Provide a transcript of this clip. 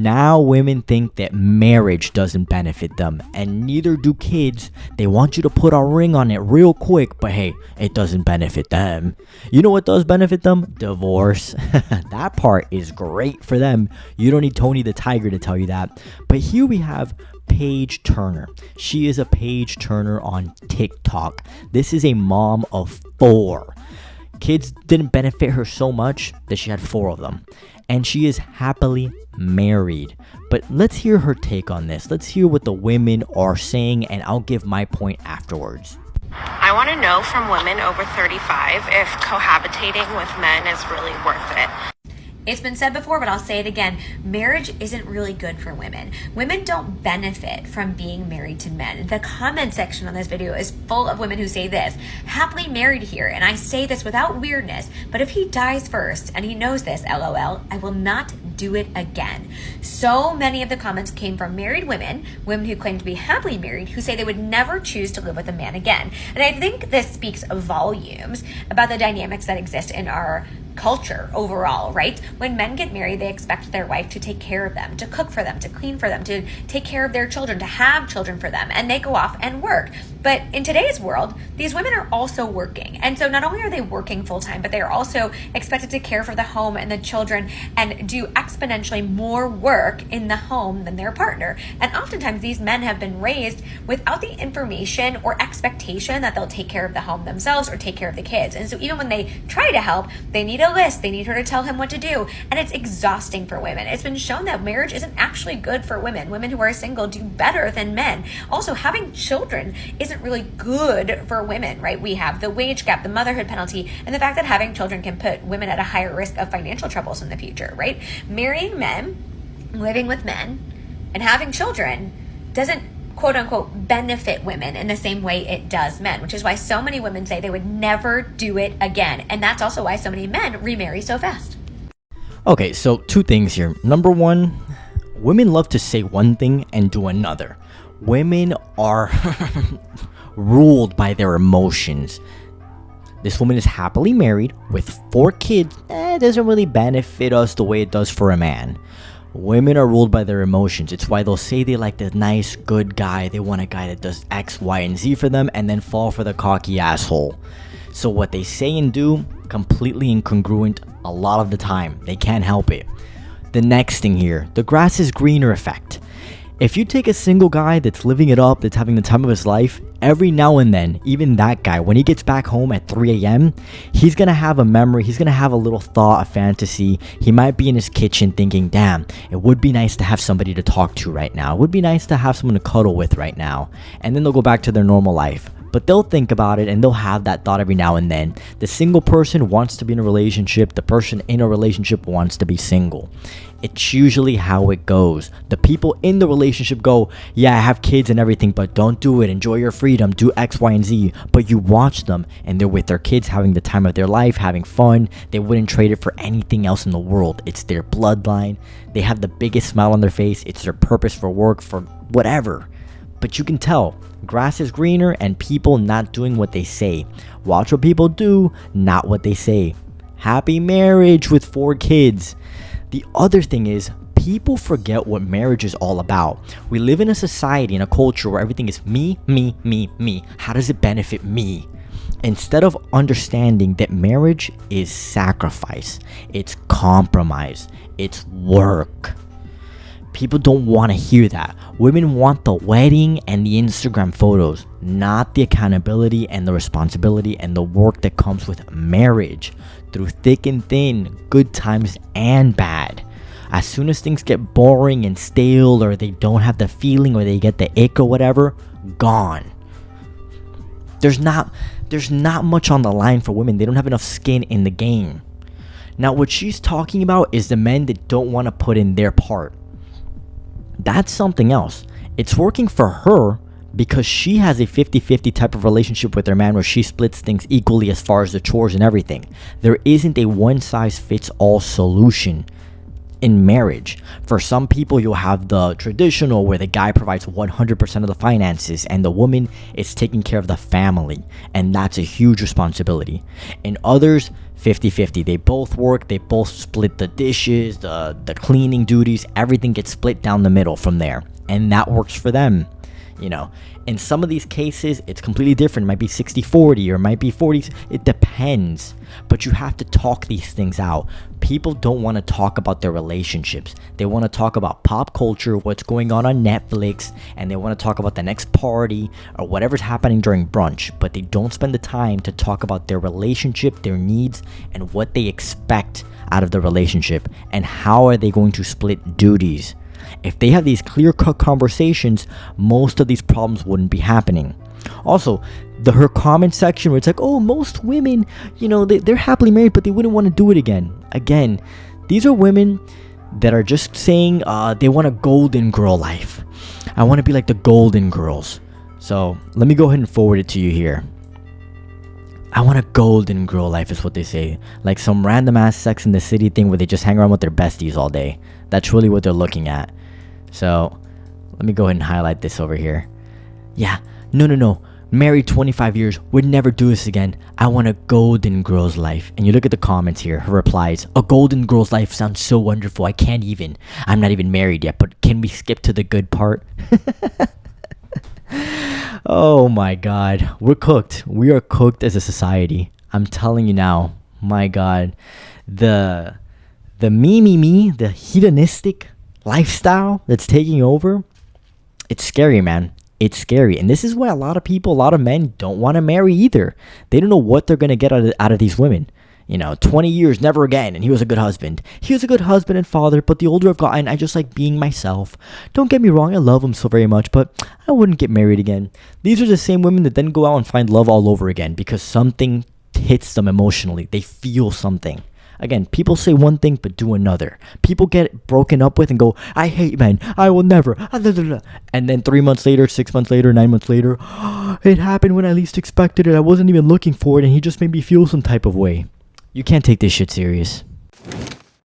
Now women think that marriage doesn't benefit them, and neither do kids. They want you to put a ring on it real quick, but hey, it doesn't benefit them. You know what does benefit them? Divorce. That part is great for them. You don't need Tony the Tiger to tell you that. But here we have Paige Turner. She is a page turner on TikTok. This is a mom of 4. Kids didn't benefit her so much that she had 4 of them. And she is happily married. But let's hear her take on this. Let's hear what the women are saying, and I'll give my point afterwards. I want to know from women over 35 if cohabitating with men is really worth it. It's been said before, but I'll say it again. Marriage isn't really good for women. Women don't benefit from being married to men. The comment section on this video is full of women who say this, happily married here. And I say this without weirdness, but if he dies first, and he knows this, LOL, I will not do it again. So many of the comments came from married women who claim to be happily married, who say they would never choose to live with a man again. And I think this speaks volumes about the dynamics that exist in our culture overall, right? When men get married, they expect their wife to take care of them, to cook for them, to clean for them, to take care of their children, to have children for them, and they go off and work. But in today's world, these women are also working. And so not only are they working full-time, but they are also expected to care for the home and the children and do exponentially more work in the home than their partner. And oftentimes these men have been raised without the information or expectation that they'll take care of the home themselves or take care of the kids. And so even when they try to help, they need a list. They need her to tell him what to do. And it's exhausting for women. It's been shown that marriage isn't actually good for women. Women who are single do better than men. Also, having children isn't really good for women, right? We have the wage gap, the motherhood penalty, and the fact that having children can put women at a higher risk of financial troubles in the future, right? Marrying men, living with men, and having children doesn't quote unquote benefit women in the same way it does men, which is why so many women say they would never do it again. And that's also why so many men remarry so fast. Okay, so 2 things here. Number 1, women love to say one thing and do another. Women are ruled by their emotions. This woman is happily married with 4 kids. It doesn't really benefit us the way it does for a man. Women are ruled by their emotions. It's why they'll say they like the nice, good guy. They want a guy that does X, Y, and Z for them and then fall for the cocky asshole. So what they say and do, completely incongruent a lot of the time. They can't help it. The next thing here, the grass is greener effect. If you take a single guy that's living it up, that's having the time of his life, every now and then, even that guy, when he gets back home at 3 a.m., he's going to have a memory, he's going to have a little thought, a fantasy. He might be in his kitchen thinking, damn, it would be nice to have somebody to talk to right now. It would be nice to have someone to cuddle with right now. And then they'll go back to their normal life. But they'll think about it and they'll have that thought every now and then. The single person wants to be in a relationship. The person in a relationship wants to be single. It's usually how it goes. The people in the relationship go, yeah, I have kids and everything, but don't do it. Enjoy your freedom. Do X, Y, and Z. But you watch them and they're with their kids having the time of their life, having fun. They wouldn't trade it for anything else in the world. It's their bloodline. They have the biggest smile on their face. It's their purpose for work, for whatever. But you can tell, grass is greener and people not doing what they say. Watch what people do, not what they say. Happy marriage with 4 kids. The other thing is, people forget what marriage is all about. We live in a society, in a culture where everything is me, me, me, me. How does it benefit me? Instead of understanding that marriage is sacrifice, it's compromise, it's work. People don't want to hear that. Women want the wedding and the Instagram photos, not the accountability and the responsibility and the work that comes with marriage. Through thick and thin, good times and bad. As soon as things get boring and stale, or they don't have the feeling, or they get the ick or whatever, gone. There's not much on the line for women. They don't have enough skin in the game. Now what she's talking about is the men that don't want to put in their part. That's something else. It's working for her because she has a 50-50 type of relationship with her man where she splits things equally as far as the chores and everything. There isn't a one-size-fits-all solution. in marriage. For some people, you'll have the traditional where the guy provides 100% of the finances and the woman is taking care of the family, and that's a huge responsibility. In others, 50-50. They both work, they both split the dishes, the cleaning duties, everything gets split down the middle from there, and that works for them. In some of these cases, it's completely different. It might be 60-40 or it might be 40. It depends. But you have to talk these things out. People don't want to talk about their relationships. They want to talk about pop culture, what's going on Netflix, and they want to talk about the next party or whatever's happening during brunch. But they don't spend the time to talk about their relationship, their needs, and what they expect out of the relationship, and how are they going to split duties. If they have these clear-cut conversations, most of these problems wouldn't be happening. Also, her comment section where it's like, oh, most women, they're happily married, but they wouldn't want to do it again. Again, these are women that are just saying they want a golden girl life. I want to be like the Golden Girls. So let me go ahead and forward it to you here. I want a golden girl life is what they say. Like some random ass Sex in the City thing where they just hang around with their besties all day. That's really what they're looking at. So let me go ahead and highlight this over here. Yeah, no. Married 25 years, would never do this again. I want a golden girl's life. And you look at the comments here, her replies. A golden girl's life sounds so wonderful. I'm not even married yet, but can we skip to the good part? Oh my God, we're cooked. We are cooked as a society. I'm telling you now, my God, the the hedonistic lifestyle that's taking over, it's scary, man. It's scary. And this is why a lot of men don't want to marry either. They don't know what they're going to get out of these women. 20 years, never again, and he was a good husband. He was a good husband and father, but the older I've gotten, I just like being myself. Don't get me wrong, I love him so very much, but I wouldn't get married again. These are the same women that then go out and find love all over again because something hits them emotionally. They feel something. Again, people say one thing but do another. People get broken up with and go, I hate men, I will never. And then 3 months later, 6 months later, 9 months later, it happened when I least expected it. I wasn't even looking for it and he just made me feel some type of way. You can't take this shit serious.